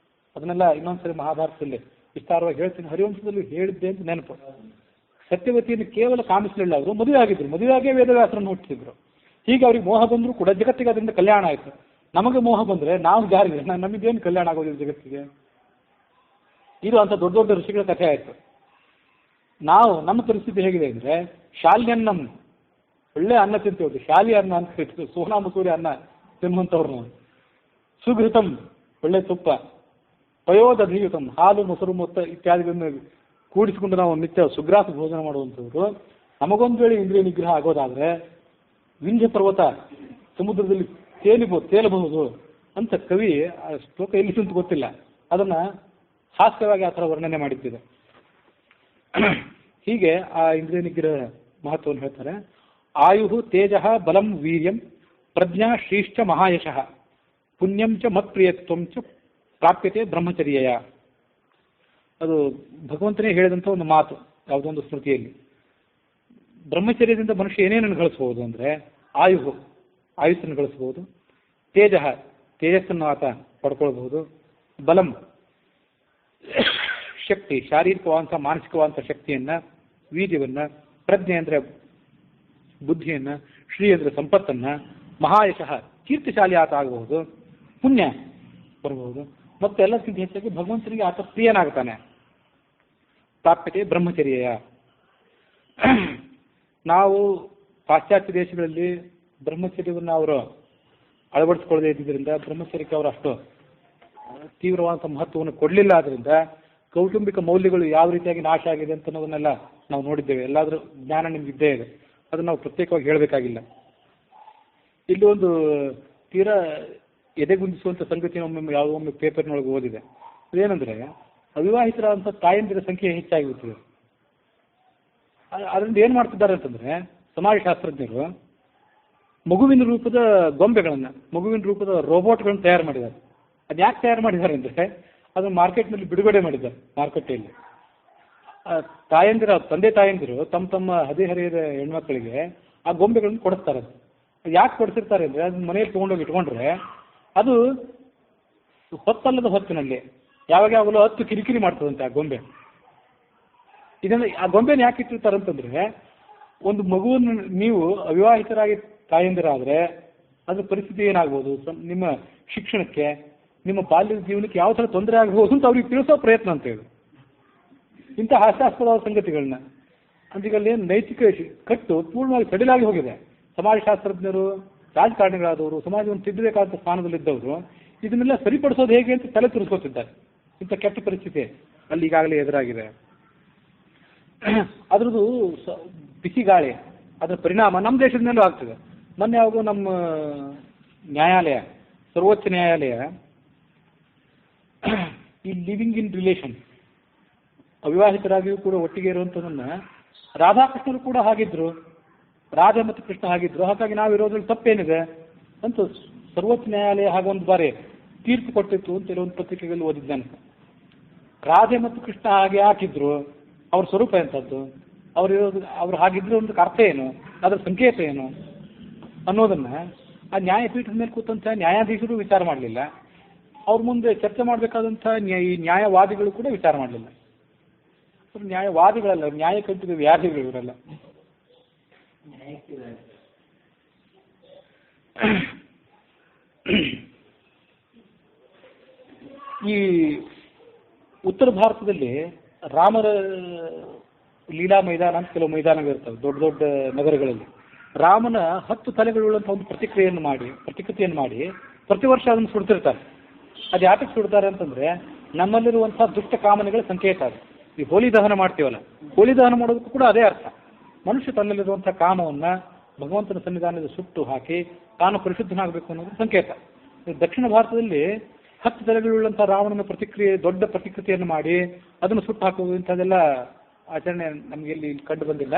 ಅದನ್ನೆಲ್ಲ ಇನ್ನೊಂದ್ಸರಿ ಮಹಾಭಾರತದಲ್ಲಿ ವಿಸ್ತಾರವಾಗಿ ಹೇಳ್ತೀನಿ, ಹರಿವಂಶದಲ್ಲಿ ಹೇಳಿದ್ದೆ ಅಂತ ನೆನಪು. ಸತ್ಯವತಿಯನ್ನು ಕೇವಲ ಕಾಮಿಸಲಿಲ್ಲ, ಅವರು ಮದುವೆ ಆಗಿದ್ರು, ಮದುವೆಯಾಗೇ ವೇದವ್ಯಾಸರನ್ನು ಹುಟ್ಟಿಸಿದ್ರು. ಹೀಗೆ ಅವ್ರಿಗೆ ಮೋಹ ಬಂದರೂ ಕೂಡ ಜಗತ್ತಿಗೆ ಅದರಿಂದ ಕಲ್ಯಾಣ ಆಯಿತು. ನಮಗೆ ಮೋಹ ಬಂದರೆ ನಾವು ಜಾರಿಗೆ ನಮಗೇನು ಕಲ್ಯಾಣ ಆಗೋದಿಲ್ಲ ಜಗತ್ತಿಗೆ. ಇದು ಅಂತ ದೊಡ್ಡ ದೊಡ್ಡ ಋಷಿಗಳ ಕಥೆ ಆಯಿತು. ನಮ್ಮ ಪರಿಸ್ಥಿತಿ ಹೇಗಿದೆ ಅಂದರೆ, ಶಾಲ್ಯನ್ನಂ ಒಳ್ಳೆ ಅನ್ನ ತಿಂತೀವಿ, ಶಾಲಿ ಅನ್ನ ಅಂತ ಹೇಳ್ತೀವಿ, ಸೋನಾ ಮಸೂರಿ ಅನ್ನ ತಿನ್ನುವಂಥವ್ರು ನಾವು. ಸುಘೃತಂ ಒಳ್ಳೆ ತುಪ್ಪ, ಪಯೋದಧಿಯುತಂ ಹಾಲು, ಮೊಸರು ಮೊತ್ತ ಇತ್ಯಾದಿಗಳನ್ನು ಕೂಡಿಸಿಕೊಂಡು ನಾವು ನಿತ್ಯ ಸುಗ್ರಾಸ ಭೋಜನ ಮಾಡುವಂಥವ್ರು. ನಮಗೊಂದು ವೇಳೆ ಇಂದ್ರಿಯ ನಿಗ್ರಹ ಆಗೋದಾದರೆ ವಿಂಧ್ಯ ಪರ್ವತ ಸಮುದ್ರದಲ್ಲಿ ತೇಲಬಹುದು ಅಂತ ಕವಿ ಆ ಶ್ಲೋಕ ಎಲ್ಲಿ ಅಂತ ಗೊತ್ತಿಲ್ಲ, ಅದನ್ನು ಹಾಸ್ಯವಾಗಿ ಆ ಥರ ವರ್ಣನೆ ಮಾಡಿದ್ದಿದೆ. ಹೀಗೆ ಆ ಇಂದ್ರಿಯ ನಿಗ್ರಹ ಮಹತ್ವವನ್ನು ಹೇಳ್ತಾರೆ. ಆಯು ತೇಜ ಬಲಂ ವೀರ್ಯಂ ಪ್ರಜ್ಞಾ ಶ್ರೀಶ್ಚ ಮಹಾಯಶಃ ಪುಣ್ಯಂ ಚ ಮತ್ಪ್ರಿಯತ್ವಂ ಚ ಪ್ರಾಪ್ಯತೆ ಬ್ರಹ್ಮಚರ್ಯಯ. ಅದು ಭಗವಂತನೇ ಹೇಳಿದಂಥ ಒಂದು ಮಾತು ಯಾವುದೊಂದು ಸ್ಮೃತಿಯಲ್ಲಿ. ಬ್ರಹ್ಮಚರ್ಯದಿಂದ ಮನುಷ್ಯ ಏನೇನನ್ನು ಗಳಿಸ್ಬೋದು ಅಂದರೆ, ಆಯುಸ್ಸನ್ನು ಗಳಿಸ್ಬೋದು, ತೇಜಸ್ಸನ್ನು ಆತ ಪಡ್ಕೊಳ್ಬಹುದು, ಬಲಂ ಶಕ್ತಿ, ಶಾರೀರಿಕವಾದಂಥ ಮಾನಸಿಕವಾದಂಥ ಶಕ್ತಿಯನ್ನು, ವೀರ್ಯವನ್ನು, ಪ್ರಜ್ಞೆ ಅಂದರೆ ಬುದ್ಧಿಯನ್ನು, ಶ್ರೀ ಅಂದರೆ ಸಂಪತ್ತನ್ನು, ಮಹಾಯಶಃ ಕೀರ್ತಿಶಾಲಿ ಆತ ಆಗಬಹುದು, ಪುಣ್ಯ ಬರಬಹುದು, ಮತ್ತು ಎಲ್ಲಕ್ಕಿಂತ ಹೆಚ್ಚಾಗಿ ಭಗವಂತನಿಗೆ ಆತ ಪ್ರಿಯನಾಗ್ತಾನೆ. ಪ್ರಾಪ್ಯತೆ ಬ್ರಹ್ಮಚರ್ಯಯ. ನಾವು ಪಾಶ್ಚಾತ್ಯ ದೇಶಗಳಲ್ಲಿ ಬ್ರಹ್ಮಚರ್ಯವನ್ನು ಅವರು ಅಳವಡಿಸ್ಕೊಳ್ಳದೇ ಇದ್ದಿದ್ದರಿಂದ, ಬ್ರಹ್ಮಚರ್ಯಕ್ಕೆ ಅವರು ಅಷ್ಟು ತೀವ್ರವಾದಂಥ ಮಹತ್ವವನ್ನು ಕೊಡಲಿಲ್ಲ. ಆದ್ದರಿಂದ ಕೌಟುಂಬಿಕ ಮೌಲ್ಯಗಳು ಯಾವ ರೀತಿಯಾಗಿ ನಾಶ ಆಗಿದೆ ಅಂತ ಅನ್ನೋದನ್ನೆಲ್ಲ ನಾವು ನೋಡಿದ್ದೇವೆ. ಎಲ್ಲಾದರೂ ಜ್ಞಾನ ನಿಮ್ಗೆ ಇದ್ದೇ ಇದೆ, ಅದನ್ನು ನಾವು ಪ್ರತ್ಯೇಕವಾಗಿ ಹೇಳಬೇಕಾಗಿಲ್ಲ. ಇಲ್ಲಿ ಒಂದು ತೀರಾ ಎದೆಗುಂದಿಸುವಂಥ ಸಂಗತಿಯನ್ನು ಯಾವುದೊಮ್ಮೆ ಪೇಪರ್ನೊಳಗೆ ಓದಿದೆ. ಅದೇನೆಂದರೆ, ಅವಿವಾಹಿತರಾದಂಥ ತಾಯಂದಿರ ಸಂಖ್ಯೆ ಹೆಚ್ಚಾಗಿರುತ್ತದೆ. ಅದರಿಂದ ಏನು ಮಾಡ್ತಿದ್ದಾರೆ ಅಂತಂದರೆ, ಸಮಾಜಶಾಸ್ತ್ರಜ್ಞರು ಮಗುವಿನ ರೂಪದ ಗೊಂಬೆಗಳನ್ನು, ಮಗುವಿನ ರೂಪದ ರೋಬೋಟ್ಗಳನ್ನು ತಯಾರು ಮಾಡಿದ್ದಾರೆ. ಅದು ಯಾಕೆ ತಯಾರು ಮಾಡಿದ್ದಾರೆ ಅಂದರೆ, ಅದನ್ನು ಮಾರ್ಕೆಟ್ನಲ್ಲಿ ಬಿಡುಗಡೆ ಮಾಡಿದ್ದಾರೆ. ಮಾರುಕಟ್ಟೆಯಲ್ಲಿ ತಂದೆ ತಾಯಂದಿರು ತಮ್ಮ ಹದಿಹರೆಯದ ಹೆಣ್ಮಕ್ಳಿಗೆ ಆ ಗೊಂಬೆಗಳನ್ನು ಕೊಡಿಸ್ತಾರೆ. ಯಾಕೆ ಕೊಡಿಸಿರ್ತಾರೆ ಅಂದರೆ, ಅದನ್ನ ಮನೆಯಲ್ಲಿ ತೊಗೊಂಡೋಗಿ ಇಟ್ಕೊಂಡ್ರೆ ಅದು ಹೊತ್ತಲ್ಲದ ಹೊತ್ತಿನಲ್ಲಿ ಯಾವಾಗಲೂ ಹತ್ತು ಕಿರಿಕಿರಿ ಮಾಡ್ತದಂತೆ ಆ ಗೊಂಬೆ. ಇದನ್ನು ಆ ಗೊಂಬೆನ ಯಾಕೆ ಇಟ್ಟಿರ್ತಾರೆ ಅಂತಂದರೆ, ಒಂದು ಮಗುವನ್ನು ನೀವು ಅವಿವಾಹಿತರಾಗಿ ತಾಯಂದಿರಾದರೆ ಅದ್ರ ಪರಿಸ್ಥಿತಿ ಏನಾಗ್ಬೋದು, ನಿಮ್ಮ ಶಿಕ್ಷಣಕ್ಕೆ ನಿಮ್ಮ ಬಾಲ್ಯದ ಜೀವನಕ್ಕೆ ಯಾವ ಥರ ತೊಂದರೆ ಆಗಬಹುದು ಅಂತ ಅವ್ರಿಗೆ ತಿಳಿಸೋ ಪ್ರಯತ್ನ ಅಂತ ಹೇಳಿ ಇಂಥ ಹಾಸ್ಯಾಸ್ಪದವಾದ ಸಂಗತಿಗಳನ್ನ ಅಂತೀಗಲ್ಲಿ ನೈತಿಕ ಕಟ್ಟು ಪೂರ್ಣವಾಗಿ ಸಡಿಲಾಗಿ ಹೋಗಿದೆ. ಸಮಾಜಶಾಸ್ತ್ರಜ್ಞರು, ರಾಜಕಾರಣಿಗಳಾದವರು, ಸಮಾಜವನ್ನು ತಿದ್ದಬೇಕಾದ ಸ್ಥಾನದಲ್ಲಿದ್ದವರು ಇದನ್ನೆಲ್ಲ ಸರಿಪಡಿಸೋದು ಹೇಗೆ ಅಂತ ತಲೆ ತುರಿಸ್ಕೊತಿದ್ದಾರೆ. ಇಂಥ ಕೆಟ್ಟ ಪರಿಸ್ಥಿತಿ ಅಲ್ಲಿ ಈಗಾಗಲೇ ಎದುರಾಗಿದೆ. ಅದ್ರದ್ದು ಬಿಸಿ ಗಾಳಿ, ಅದರ ಪರಿಣಾಮ ನಮ್ಮ ದೇಶದ ಮೇಲೂ ಆಗ್ತದೆ. ಮೊನ್ನೆ ಯಾವುದು ನಮ್ಮ ನ್ಯಾಯಾಲಯ, ಸರ್ವೋಚ್ಚ ನ್ಯಾಯಾಲಯ ಈ ಲಿವಿಂಗ್ ಇನ್ ರಿಲೇಷನ್, ಅವಿವಾಹಿತರಾಗಿಯೂ ಕೂಡ ಒಟ್ಟಿಗೆ ಇರುವಂಥದನ್ನ, ರಾಧಾಕೃಷ್ಣರು ಕೂಡ ಹಾಗಿದ್ರು, ರಾಧ ಮತ್ತು ಕೃಷ್ಣ ಹಾಗಿದ್ರು, ಹಾಗಾಗಿ ನಾವು ಇರೋದ್ರಲ್ಲಿ ತಪ್ಪೇನಿದೆ ಅಂತ ಸರ್ವೋಚ್ಚ ನ್ಯಾಯಾಲಯ ಹಾಗೊಂದು ಬಾರಿ ತೀರ್ಪು ಕೊಟ್ಟಿತ್ತು ಅಂತ ಕೆಲವೊಂದು ಪತ್ರಿಕೆಗಳಲ್ಲಿ ಓದಿದ್ದಾನೆ. ರಾಧೆ ಮತ್ತು ಕೃಷ್ಣ ಹಾಗೆ ಹಾಕಿದ್ರು, ಅವ್ರ ಸ್ವರೂಪ ಎಂಥದ್ದು, ಅವ್ರು ಹಾಗಿದ್ರು ಅಂತ ಅರ್ಥ ಏನು, ಅದರ ಸಂಕೇತ ಏನು ಅನ್ನೋದನ್ನ ಆ ನ್ಯಾಯಪೀಠದ ಮೇಲೆ ಕೂತಂಥ ನ್ಯಾಯಾಧೀಶರು ವಿಚಾರ ಮಾಡಲಿಲ್ಲ. ಅವ್ರ ಮುಂದೆ ಚರ್ಚೆ ಮಾಡಬೇಕಾದಂಥ ಈ ನ್ಯಾಯವಾದಿಗಳು ಕೂಡ ವಿಚಾರ ಮಾಡಲಿಲ್ಲ. ನ್ಯಾಯವಾದಿಗಳಲ್ಲ, ನ್ಯಾಯ ಕಲ್ಪಿದ ವ್ಯಾಧಿಗಳು ಇವರೆಲ್ಲ. ಈ ಉತ್ತರ ಭಾರತದಲ್ಲಿ ರಾಮರ ಲೀಲಾ ಮೈದಾನ ಅಂತ ಕೆಲವು ಮೈದಾನಗಳಿರ್ತವೆ ದೊಡ್ಡ ದೊಡ್ಡ ನಗರಗಳಲ್ಲಿ. ರಾಮನ 10 ತಲೆಗಳುಳ್ಳಂಥ ಒಂದು ಪ್ರತಿಕೃತಿಯನ್ನು ಮಾಡಿ ಪ್ರತಿ ವರ್ಷ ಅದನ್ನು ಸುಡ್ತಿರ್ತಾರೆ. ಅದು ಯಾತಕ್ಕೆ ಸುಡ್ತಾರೆ ಅಂತಂದ್ರೆ ನಮ್ಮಲ್ಲಿರುವಂಥ ದುಷ್ಟ ಕಾಮನೆಗಳ ಸಂಕೇತ ಅದು. ಈ ಹೋಲಿ ದಹನ ಮಾಡ್ತೀವಲ್ಲ, ಹೋಲಿ ದಹನ ಮಾಡೋದಕ್ಕೂ ಕೂಡ ಅದೇ ಅರ್ಥ. ಮನುಷ್ಯ ತನ್ನಲ್ಲಿರುವಂಥ ಕಾಮವನ್ನು ಭಗವಂತನ ಸನ್ನಿಧಾನದ ಸುಟ್ಟು ಹಾಕಿ ತಾನು ಪರಿಶುದ್ಧನಾಗಬೇಕು ಅನ್ನೋದು ಸಂಕೇತ. ದಕ್ಷಿಣ ಭಾರತದಲ್ಲಿ 10 ತಲೆಗಳುಳ್ಳಂಥ ರಾವಣನ ದೊಡ್ಡ ಪ್ರತಿಕೃತಿಯನ್ನು ಮಾಡಿ ಅದನ್ನು ಸುಟ್ಟು ಹಾಕುವುದು ಇಂಥದ್ದೆಲ್ಲ ಆಚರಣೆ ನಮಗೆ ಇಲ್ಲಿ ಕಂಡು ಬಂದಿಲ್ಲ.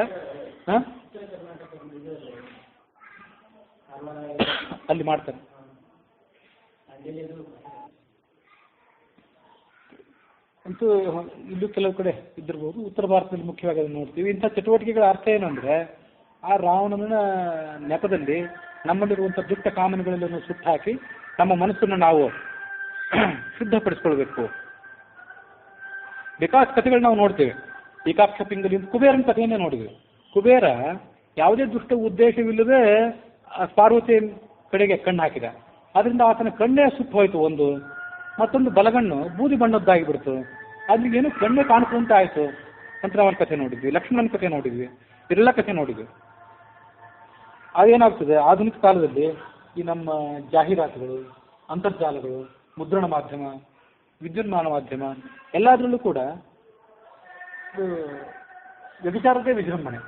ಅಲ್ಲಿ ಮಾಡ್ತಾರೆ. ಅಂತೂ ಇಲ್ಲೂ ಕೆಲವು ಕಡೆ ಇದ್ದಿರ್ಬೋದು. ಉತ್ತರ ಭಾರತದಲ್ಲಿ ಮುಖ್ಯವಾಗಿ ಅದನ್ನು ನೋಡ್ತೀವಿ. ಇಂಥ ಚಟುವಟಿಕೆಗಳ ಅರ್ಥ ಏನು ಅಂದರೆ ಆ ರಾವಣನ ನೆಪದಲ್ಲಿ ನಮ್ಮಲ್ಲಿರುವಂಥ ದುಷ್ಟ ಕಾಮನೆಗಳೆಲ್ಲವನ್ನು ಸುಟ್ಟು ಹಾಕಿ ನಮ್ಮ ಮನಸ್ಸನ್ನು ನಾವು ಶುದ್ಧಪಡಿಸ್ಕೊಳ್ಬೇಕು. ಬೇಕಾದ ಕಥೆಗಳು ನಾವು ನೋಡ್ತೇವೆ. ಏಕಾಕ್ಷ ಪಿಂಗಲಿ ಅಂತ ಕುಬೇರನ ಕಥೆಯನ್ನೇ ನೋಡಿದ್ವಿ. ಕುಬೇರ ಯಾವುದೇ ದುಷ್ಟ ಉದ್ದೇಶವಿಲ್ಲದೆ ಪಾರ್ವತಿ ಕಡೆಗೆ ಕಣ್ಣು ಹಾಕಿದ. ಅದರಿಂದ ಆತನ ಕಣ್ಣೇ ಸುಟ್ಟು ಹೋಯಿತು ಒಂದು. ಮತ್ತೊಂದು ಬಲಗಣ್ಣು ಬೂದಿ ಬಣ್ಣದ್ದಾಗಿಬಿಡ್ತು. ಅಲ್ಲಿಗೇನು ಕಣ್ಣೇ ಕಾಣಿಸುವಂತೆ ಆಯಿತು ಅಂತ ಅವನ ಕಥೆ ನೋಡಿದ್ವಿ. ಲಕ್ಷ್ಮಣನ ಕಥೆ ನೋಡಿದ್ವಿ. ಇದೆಲ್ಲ ಕಥೆ ನೋಡಿದ್ವಿ. ಅದೇನಾಗ್ತದೆ ಆಧುನಿಕ ಕಾಲದಲ್ಲಿ ಈ ನಮ್ಮ ಜಾಹೀರಾತುಗಳು, ಅಂತರ್ಜಾಲಗಳು, ಮುದ್ರಣ ಮಾಧ್ಯಮ, ವಿದ್ಯುನ್ಮಾನ ಮಾಧ್ಯಮ ಎಲ್ಲದರಲ್ಲೂ ಕೂಡ ವ್ಯಭಿಚಾರದೇ ವಿಜೃಂಭಣೆ.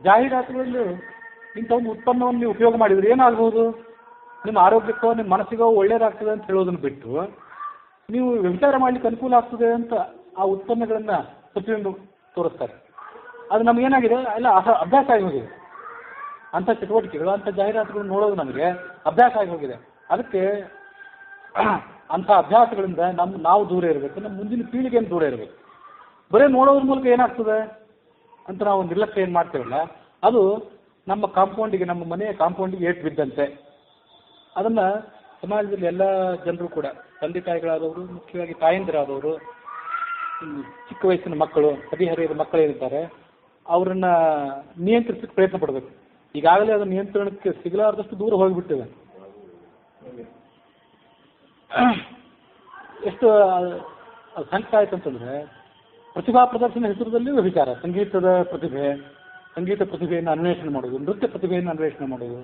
ಜಾಹೀರಾತುಗಳಲ್ಲಿ ಇಂಥ ಒಂದು ಉತ್ಪನ್ನವನ್ನು ನೀವು ಉಪಯೋಗ ಮಾಡಿದರೆ ಏನಾಗ್ಬೋದು, ನಿಮ್ಮ ಆರೋಗ್ಯಕ್ಕೋ ನಿಮ್ಮ ಮನಸ್ಸಿಗೋ ಒಳ್ಳೇದಾಗ್ತದೆ ಅಂತ ಹೇಳೋದನ್ನು ಬಿಟ್ಟು ನೀವು ವ್ಯಭಿಚಾರ ಮಾಡಲಿಕ್ಕೆ ಅನುಕೂಲ ಆಗ್ತದೆ ಅಂತ ಆ ಉತ್ಪನ್ನಗಳನ್ನು ಪ್ರತಿಯೊಂದು ತೋರಿಸ್ತಾರೆ. ಅದು ನಮಗೇನಾಗಿದೆ ಎಲ್ಲ ಅಭ್ಯಾಸ ಆಗಿ ಹೋಗಿದೆ. ಅಂಥ ಚಟುವಟಿಕೆಗಳು, ಅಂಥ ಜಾಹೀರಾತುಗಳು ನೋಡೋದು ನಮಗೆ ಅಭ್ಯಾಸ ಆಗಿ ಹೋಗಿದೆ. ಅದಕ್ಕೆ ಅಂಥ ಅಭ್ಯಾಸಗಳಿಂದ ನಾವು ದೂರ ಇರಬೇಕು, ನಮ್ಮ ಮುಂದಿನ ಪೀಳಿಗೆಯನ್ನು ದೂರ ಇರಬೇಕು. ಬರೀ ನೋಡೋದ್ರ ಮೂಲಕ ಏನಾಗ್ತದೆ ಅಂತ ನಾವು ನಿರ್ಲಕ್ಷ್ಯ ಏನು ಮಾಡ್ತೇವಲ್ಲ, ಅದು ನಮ್ಮ ಕಾಂಪೌಂಡಿಗೆ, ನಮ್ಮ ಮನೆಯ ಕಾಂಪೌಂಡಿಗೆ ಏಟು ಬಿದ್ದಂತೆ. ಅದನ್ನು ಸಮಾಜದಲ್ಲಿ ಎಲ್ಲ ಜನರು ಕೂಡ, ತಂದೆ ತಾಯಿಗಳಾದವರು, ಮುಖ್ಯವಾಗಿ ತಾಯಂದಿರಾದವರು, ಚಿಕ್ಕ ವಯಸ್ಸಿನ ಮಕ್ಕಳು, ಹದಿಹರೆಯದ ಮಕ್ಕಳೇನಿದ್ದಾರೆ ಅವರನ್ನು ನಿಯಂತ್ರಿಸಕ್ಕೆ ಪ್ರಯತ್ನ ಪಡಬೇಕು. ಈಗಾಗಲೇ ಅದು ನಿಯಂತ್ರಣಕ್ಕೆ ಸಿಗಲಾರದಷ್ಟು ದೂರ ಹೋಗಿಬಿಟ್ಟಿದೆ. ಎಷ್ಟು ಸಂಕಟ ಆಯ್ತು ಅಂತಂದರೆ ಪ್ರತಿಭಾ ಪ್ರದರ್ಶನ ಹೆಸರದಲ್ಲಿ ವ್ಯಭಿಚಾರ, ಸಂಗೀತ ಪ್ರತಿಭೆಯನ್ನು ಅನ್ವೇಷಣೆ ಮಾಡೋದು, ನೃತ್ಯ ಪ್ರತಿಭೆಯನ್ನು ಅನ್ವೇಷಣೆ ಮಾಡೋದು,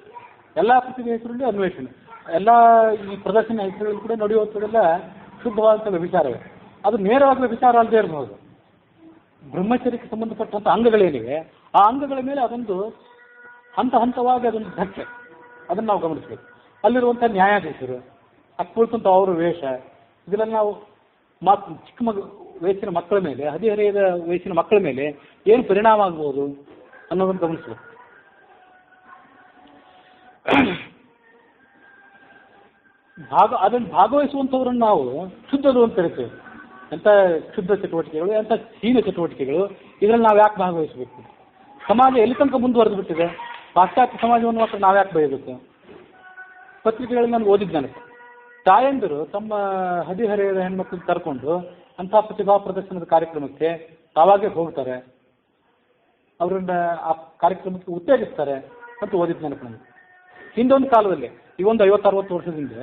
ಎಲ್ಲ ಪ್ರತಿಭೆ ಹೆಸರಲ್ಲಿ ಅನ್ವೇಷಣೆ, ಎಲ್ಲ ಈ ಪ್ರದರ್ಶನ ಹೆಸರುಗಳು ಕೂಡ ನಡೆಯುವಂಥದ್ದೆಲ್ಲ ಶುದ್ಧವಾದಂಥ ವ್ಯಭಿಚಾರವೇ. ಅದು ನೇರವಾಗಿ ವ್ಯಭಿಚಾರ ಅಲ್ಲದೆ ಇರಬಹುದು. ಬ್ರಹ್ಮಚರ್ಯಕ್ಕೆ ಸಂಬಂಧಪಟ್ಟಂಥ ಅಂಗಗಳೇನಿವೆ ಆ ಅಂಗಗಳ ಮೇಲೆ ಅದೊಂದು ಹಂತವಾಗಿ ಅದೊಂದು ಧಕ್ಕೆ, ಅದನ್ನು ನಾವು ಗಮನಿಸಬೇಕು. ಅಲ್ಲಿರುವಂಥ ನ್ಯಾಯಾಧೀಶರು, ಕುಳಿತಂಥ ಅವರ ವೇಷ, ಇದೆಲ್ಲ ನಾವು ಚಿಕ್ಕ ವಯಸ್ಸಿನ ಮಕ್ಕಳ ಮೇಲೆ, ಹದಿಹರೆಯದ ವಯಸ್ಸಿನ ಮಕ್ಕಳ ಮೇಲೆ ಏನು ಪರಿಣಾಮ ಆಗ್ಬೋದು ಅನ್ನೋದನ್ನು ಗಮನಿಸಬೇಕು. ಅದನ್ನು ಭಾಗವಹಿಸುವಂಥವ್ರನ್ನು ನಾವು ಶುದ್ಧರು ಅಂತ ಕರಿತೇವೆ. ಎಂಥ ಶುದ್ಧ ಚಟುವಟಿಕೆಗಳು, ಎಂಥ ಹೀನ ಚಟುವಟಿಕೆಗಳು, ಇದರಲ್ಲಿ ನಾವು ಯಾಕೆ ಭಾಗವಹಿಸಬೇಕು? ಸಮಾಜ ಎಲ್ಲಿ ತನಕ ಮುಂದುವರೆದು ಬಿಟ್ಟಿದೆ? ಪಾಶ್ಚಾತ್ಯ ಸಮಾಜವನ್ನು ಮಾತ್ರ ನಾವು ಯಾಕೆ ಬಯಬೇಕು? ಪತ್ರಿಕೆಗಳಲ್ಲಿ ನಾನು ಓದಿದ್ದಾನೆ, ತಾಯಂದಿರು ತಮ್ಮ ಹದಿಹರೆಯದ ಹೆಣ್ಮಕ್ಳನ್ನ ಕರ್ಕೊಂಡು ಅಂಥ ಪ್ರತಿಭಾ ಪ್ರದರ್ಶನದ ಕಾರ್ಯಕ್ರಮಕ್ಕೆ ತಾವಾಗೇ ಹೋಗ್ತಾರೆ, ಅವರನ್ನ ಆ ಕಾರ್ಯಕ್ರಮಕ್ಕೆ ಉತ್ತೇಜಿಸ್ತಾರೆ ಅಂತ ಓದಿದ್ದು ನೆನಪು ನನಗೆ. ಹಿಂದೊಂದು ಕಾಲದಲ್ಲಿ, ಈ ಒಂದು 50-60 ವರ್ಷದಿಂದ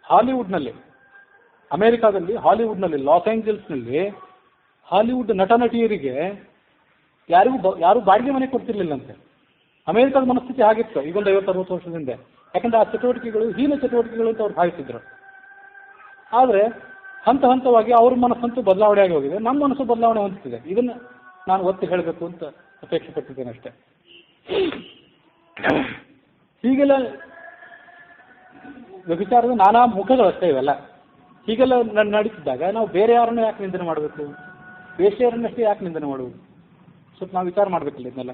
ಹಾಲಿವುಡ್ನಲ್ಲಿ ಅಮೆರಿಕಾದಲ್ಲಿ ಹಾಲಿವುಡ್ನಲ್ಲಿ ಲಾಸ್ ಏಂಜಲ್ಸ್ನಲ್ಲಿ ಹಾಲಿವುಡ್ ನಟ ನಟಿಯರಿಗೆ ಯಾರು ಬಾಡಿಗೆ ಮನೆ ಕೊಡ್ತಿರ್ಲಿಲ್ಲಂತೆ. ಅಮೆರಿಕದ ಮನಸ್ಥಿತಿ ಆಗಿತ್ತು ಈಗೊಂದು 50-60 ವರ್ಷದಿಂದ. ಯಾಕಂದ್ರೆ ಆ ಚಟುವಟಿಕೆಗಳು ಹೀನ ಚಟುವಟಿಕೆಗಳು ಅಂತ ಅವ್ರು ಭಾವಿಸಿದ್ರು. ಆದರೆ ಹಂತ ಹಂತವಾಗಿ ಅವ್ರ ಮನಸ್ಸಂತೂ ಬದಲಾವಣೆ ಆಗಿ ಹೋಗಿದೆ, ನಮ್ಮ ಮನಸ್ಸು ಬದಲಾವಣೆ ಹೊಂದುತ್ತಿದೆ. ಇದನ್ನು ನಾನು ಒತ್ತಿ ಹೇಳಬೇಕು ಅಂತ ಅಪೇಕ್ಷೆ ಪಟ್ಟಿದ್ದೇನೆ ಅಷ್ಟೇ. ಹೀಗೆಲ್ಲ ವ್ಯಭಿಚಾರದ ನಾನಾ ಮುಖಗಳು ಅಷ್ಟೇ ಇವೆಲ್ಲ. ಹೀಗೆಲ್ಲ ನಡೀತಿದ್ದಾಗ ನಾವು ಬೇರೆ ಯಾರನ್ನೂ ಯಾಕೆ ನಿಂದನೆ ಮಾಡಬೇಕು, ವೇಶ್ಯರನ್ನಷ್ಟೇ ಯಾಕೆ ನಿಂದನೆ ಮಾಡುವುದು? ಸ್ವಲ್ಪ ನಾವು ವಿಚಾರ ಮಾಡಬೇಕಿಲ್ಲ ಇದನ್ನೆಲ್ಲ.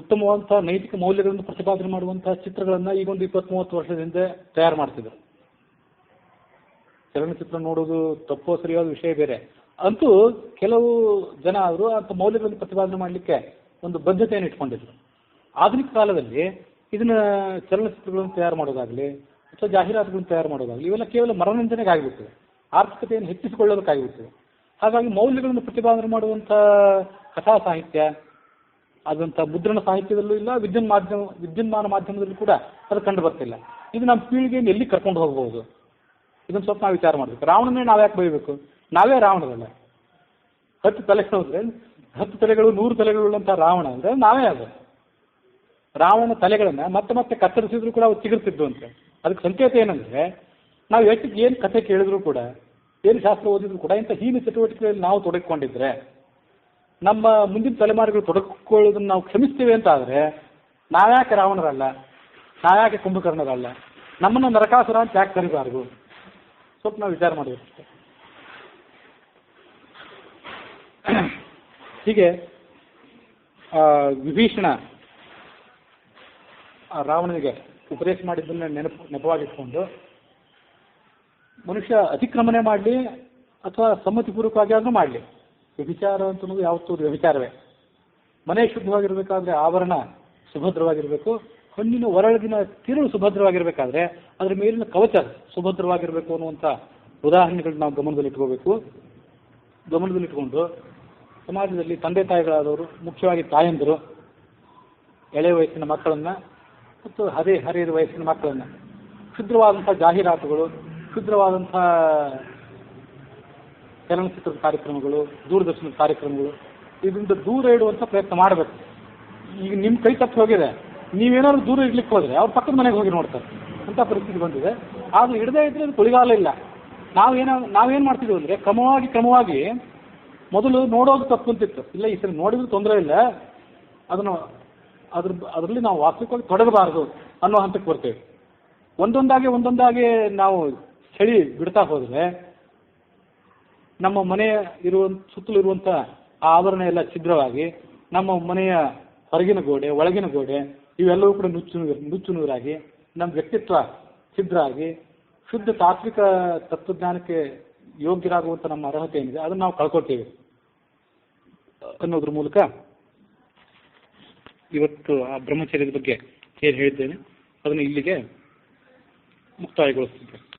ಉತ್ತಮವಾದಂಥ ನೈತಿಕ ಮೌಲ್ಯಗಳನ್ನು ಪ್ರತಿಪಾದನೆ ಮಾಡುವಂತಹ ಚಿತ್ರಗಳನ್ನು ಈಗೊಂದು 20-30 ವರ್ಷದಿಂದ ತಯಾರು ಮಾಡ್ತಿದ್ರು. ಚಲನಚಿತ್ರ ನೋಡೋದು ತಪ್ಪೋ ಸರಿಯಾದ ವಿಷಯ ಬೇರೆ. ಅಂತೂ ಕೆಲವು ಜನ ಅವರು ಅಂಥ ಮೌಲ್ಯಗಳನ್ನು ಪ್ರತಿಪಾದನೆ ಮಾಡಲಿಕ್ಕೆ ಒಂದು ಬದ್ಧತೆಯನ್ನು ಇಟ್ಕೊಂಡಿದ್ರು. ಆಧುನಿಕ ಕಾಲದಲ್ಲಿ ಇದನ್ನ ಚಲನಚಿತ್ರಗಳನ್ನು ತಯಾರು ಮಾಡೋದಾಗಲಿ ಅಥವಾ ಜಾಹೀರಾತುಗಳನ್ನು ತಯಾರು ಮಾಡೋದಾಗಲಿ ಇವೆಲ್ಲ ಕೇವಲ ಮನೋರಂಜನೆಗೆ ಆಗಿಬಿಡ್ತದೆ, ಆರ್ಥಿಕತೆಯನ್ನು ಹೆಚ್ಚಿಸಿಕೊಳ್ಳೋದಕ್ಕಾಗಿಬಿಡ್ತದೆ. ಹಾಗಾಗಿ ಮೌಲ್ಯಗಳನ್ನು ಪ್ರತಿಪಾದನೆ ಮಾಡುವಂಥ ಕಥಾ ಸಾಹಿತ್ಯ ಅದಂಥ ಮುದ್ರಣ ಸಾಹಿತ್ಯದಲ್ಲೂ ಇಲ್ಲ, ವಿದ್ಯುನ್ಮಾನ ಮಾಧ್ಯಮದಲ್ಲೂ ಕೂಡ ಅದು ಕಂಡು ಬರ್ತಿಲ್ಲ. ಇದು ನಮ್ಮ ಪೀಳಿಗೆಯನ್ನು ಎಲ್ಲಿ ಕರ್ಕೊಂಡು ಹೋಗ್ಬೋದು, ಇದನ್ನು ಸ್ವಲ್ಪ ನಾವು ವಿಚಾರ ಮಾಡಬೇಕು. ರಾವಣನೇ ನಾವು ಯಾಕೆ ಬೈಬೇಕು? ನಾವೇ ರಾವಣರಲ್ಲ. 10 ತಲೆಗಳು ಅಂದರೆ 10 ತಲೆಗಳು 100 ತಲೆಗಳುಳ್ಳಂಥ ರಾವಣ ಅಂದರೆ ನಾವೇ ಅದು. ರಾವಣನ ತಲೆಗಳನ್ನು ಮತ್ತೆ ಮತ್ತೆ ಕತ್ತರಿಸಿದ್ರು ಕೂಡ ಅವು ಚಿಗುರ್ತಿದ್ವು ಅಂತ. ಅದಕ್ಕೆ ಸಂಕೇತ ಏನಂದರೆ ನಾವು ಏನು ಕಥೆ ಕೇಳಿದ್ರು ಕೂಡ, ಏನು ಶಾಸ್ತ್ರ ಓದಿದ್ರು ಕೂಡ ಇಂಥ ಹೀನ ಚಟುವಟಿಕೆಗಳಲ್ಲಿ ನಾವು ತೊಡಗಿಕೊಂಡಿದ್ರೆ, ನಮ್ಮ ಮುಂದಿನ ತಲೆಮಾರುಗಳು ತೊಡಗಿಕೊಳ್ಳೋದನ್ನು ನಾವು ಕ್ಷಮಿಸ್ತೀವಿ ಅಂತ ಆದರೆ ನಾವ್ಯಾಕೆ ರಾವಣರಲ್ಲ, ನಾವ್ಯಾಕೆ ಕುಂಭಕರ್ಣರಲ್ಲ, ನಮ್ಮನ್ನು ನರಕಾಸುರ ಅಂತ ಯಾಕೆ ಕರಿಬಾರ್ದು? ಸ್ವಲ್ಪ ನಾವು ವಿಚಾರ ಮಾಡಬೇಕು. ಹೀಗೆ ವಿಭೀಷಣ ರಾವಣನಿಗೆ ಉಪದೇಶ ಮಾಡಿದ್ದನ್ನು ನೆಪವಾಗಿಟ್ಕೊಂಡು ಮನುಷ್ಯ ಅತಿಕ್ರಮಣೆ ಮಾಡಲಿ ಅಥವಾ ಸಮ್ಮತಿಪೂರ್ವಕವಾಗಿ ಆದರೂ ಮಾಡಲಿ, ವ್ಯಭಿಚಾರ ಅಂತನ್ನೋದು ಯಾವತ್ತೂ ವ್ಯಭಿಚಾರವೇ. ಮನೆ ಶುದ್ಧವಾಗಿರಬೇಕಾದ್ರೆ ಆವರಣ ಸುಭದ್ರವಾಗಿರಬೇಕು, ಹಣ್ಣಿನ ಹೊರಳಗಿನ ತಿರುಳು ಸುಭದ್ರವಾಗಿರಬೇಕಾದ್ರೆ ಅದರ ಮೇಲಿನ ಕವಚ ಸುಭದ್ರವಾಗಿರಬೇಕು ಅನ್ನುವಂಥ ಉದಾಹರಣೆಗಳನ್ನ ನಾವು ಗಮನದಲ್ಲಿಟ್ಕೊಂಡು ಸಮಾಜದಲ್ಲಿ ತಂದೆ ತಾಯಿಗಳಾದವರು, ಮುಖ್ಯವಾಗಿ ತಾಯಂದಿರು, ಎಳೆ ವಯಸ್ಸಿನ ಮಕ್ಕಳನ್ನು ಮತ್ತು ಹರಿಹರ ವಯಸ್ಸಿನ ಮಕ್ಕಳನ್ನು ಕ್ಷುದ್ರವಾದಂಥ ಜಾಹೀರಾತುಗಳು, ಕ್ಷುದ್ರವಾದಂಥ ಚಲನಚಿತ್ರದ ಕಾರ್ಯಕ್ರಮಗಳು, ದೂರದರ್ಶನದ ಕಾರ್ಯಕ್ರಮಗಳು ಇದರಿಂದ ದೂರ ಇಡುವಂಥ ಪ್ರಯತ್ನ ಮಾಡಬೇಕು. ಈಗ ನಿಮ್ಮ ಕೈ ತಪ್ಪಿ ಹೋಗಿದೆ, ನೀವೇನಾದ್ರು ದೂರ ಇಡ್ಲಿಕ್ಕೆ ಹೋದರೆ ಅವ್ರ ಪಕ್ಕದ ಮನೆಗೆ ಹೋಗಿ ನೋಡ್ತಾರೆ, ಅಂಥ ಪರಿಸ್ಥಿತಿ ಬಂದಿದೆ. ಆದರೂ ಇಡದೇ ಇದ್ದರೆ ಅದು ಕೊಳಿಗಾಲ ಇಲ್ಲ. ನಾವೇನು ಮಾಡ್ತಿದ್ವಿ ಅಂದರೆ ಕ್ರಮವಾಗಿ ಮೊದಲು ನೋಡೋದು ತಪ್ಪು ಅಂತಿತ್ತು. ಇಲ್ಲ ಈ ಸರಿ ನೋಡಿದ್ರು ತೊಂದರೆ ಇಲ್ಲ, ಅದರಲ್ಲಿ ನಾವು ವಾಸ್ತವಿಕವಾಗಿ ತೊಡಗಬಾರದು ಅನ್ನೋ ಹಂತಕ್ಕೆ ಬರ್ತೇವೆ. ಒಂದೊಂದಾಗಿ ನಾವು ಚಳಿ ಬಿಡ್ತಾ ಹೋದರೆ ನಮ್ಮ ಮನೆಯ ಸುತ್ತಲೂ ಇರುವಂಥ ಆ ಆವರಣ ಎಲ್ಲ ಛಿದ್ರವಾಗಿ, ನಮ್ಮ ಮನೆಯ ಹೊರಗಿನ ಗೋಡೆ ಒಳಗಿನ ಗೋಡೆ ಇವೆಲ್ಲವೂ ಕೂಡ ನುಚ್ಚು ನೂರಾಗಿ, ನಮ್ಮ ವ್ಯಕ್ತಿತ್ವ ಛಿದ್ರ ಆಗಿ ಶುದ್ಧ ತಾತ್ವಿಕ ತತ್ವಜ್ಞಾನಕ್ಕೆ ಯೋಗ್ಯರಾಗುವಂಥ ನಮ್ಮ ಅರ್ಹತೆ ಏನಿದೆ ಅದನ್ನು ನಾವು ಕಳ್ಕೊಳ್ತೇವೆ ಅನ್ನೋದ್ರ ಮೂಲಕ ಇವತ್ತು ಆ ಬ್ರಹ್ಮಚರ್ಯದ ಬಗ್ಗೆ ಏನು ಹೇಳಿದ್ದೇನೆ ಅದನ್ನು ಇಲ್ಲಿಗೆ ಮುಕ್ತಾಯಗೊಳಿಸ್ತಿದ್ದೆ.